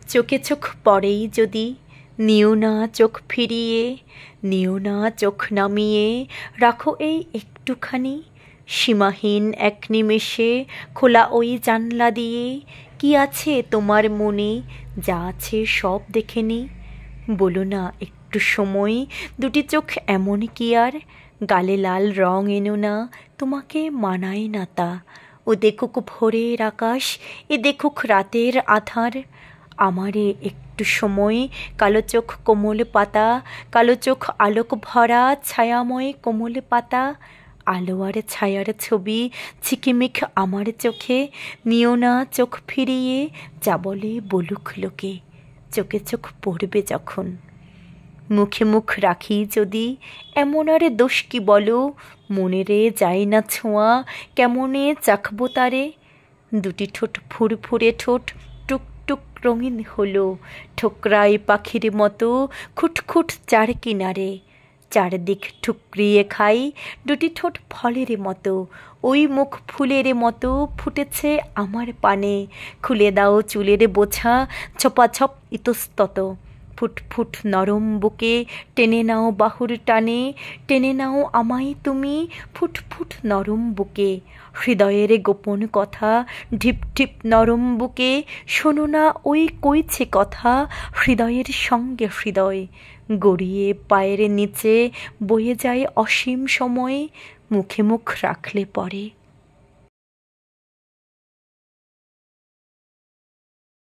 চোখে চোখ পড়েই যদি নিও না চোখ ফিরিয়ে, নিও না চোখ নামিয়ে, রাখো এই একটুখানি সীমাহীন এক নিমেষে খোলা ওই জানলা দিয়ে। কি আছে তোমার মনে, যা আছে সব দেখে নি। বলো না একটু সময়, দুটি চোখ এমন কি আর, গালে লাল রং এনো না, তোমাকে মানায় না তা। ও দেখুক ভোরের আকাশ, এ দেখুক রাতের আধার, আমারে একটু সময়। কালো চোখ কোমল পাতা, কালো চোখ আলোক ভরা ছায়াময় কোমল পাতা, আলো আর ছায়ার ছবি ঝিকিমিক আমার চোখে। নিও না চোখ ফিরিয়ে, যা বলে বলুক লোকে, চোখে চোখ পড়বে যখন। মুখে মুখ রাখি যদি, এমন আর দোষ কি বলো, মনেরে যায় না ছোঁয়া, কেমনে চাখবো তারে। দুটি ঠোঁট ফুরফুরে ঠোঁট টুকটুক রঙিন হলো, ঠোকরাই পাখির মতো খুটখুট চার কিনারে। চারদিক ঠুকরিয়ে খাই, দুটি ঠোঁট ফলের মতো, ওই মুখ ফুলের মতো ফুটেছে আমার পানে। খুলে দাও চুলের বোঝা, ছপাছপ ইতস্তত, ফুটফুট নরম বুকে টেনে নাও বাহুর টানে, টেনে নাও আমায় তুমি ফুটফুট নরম বুকে। হৃদয়ের গোপন কথা ঢিপ ঢিপ নরম বুকে, শোনো না ওই কইছে কথা হৃদয়ের সঙ্গে হৃদয়। গড়িয়ে পায়ের নিচে বয়ে যায় অসীম সময়, মুখে মুখ রাখলে পরে।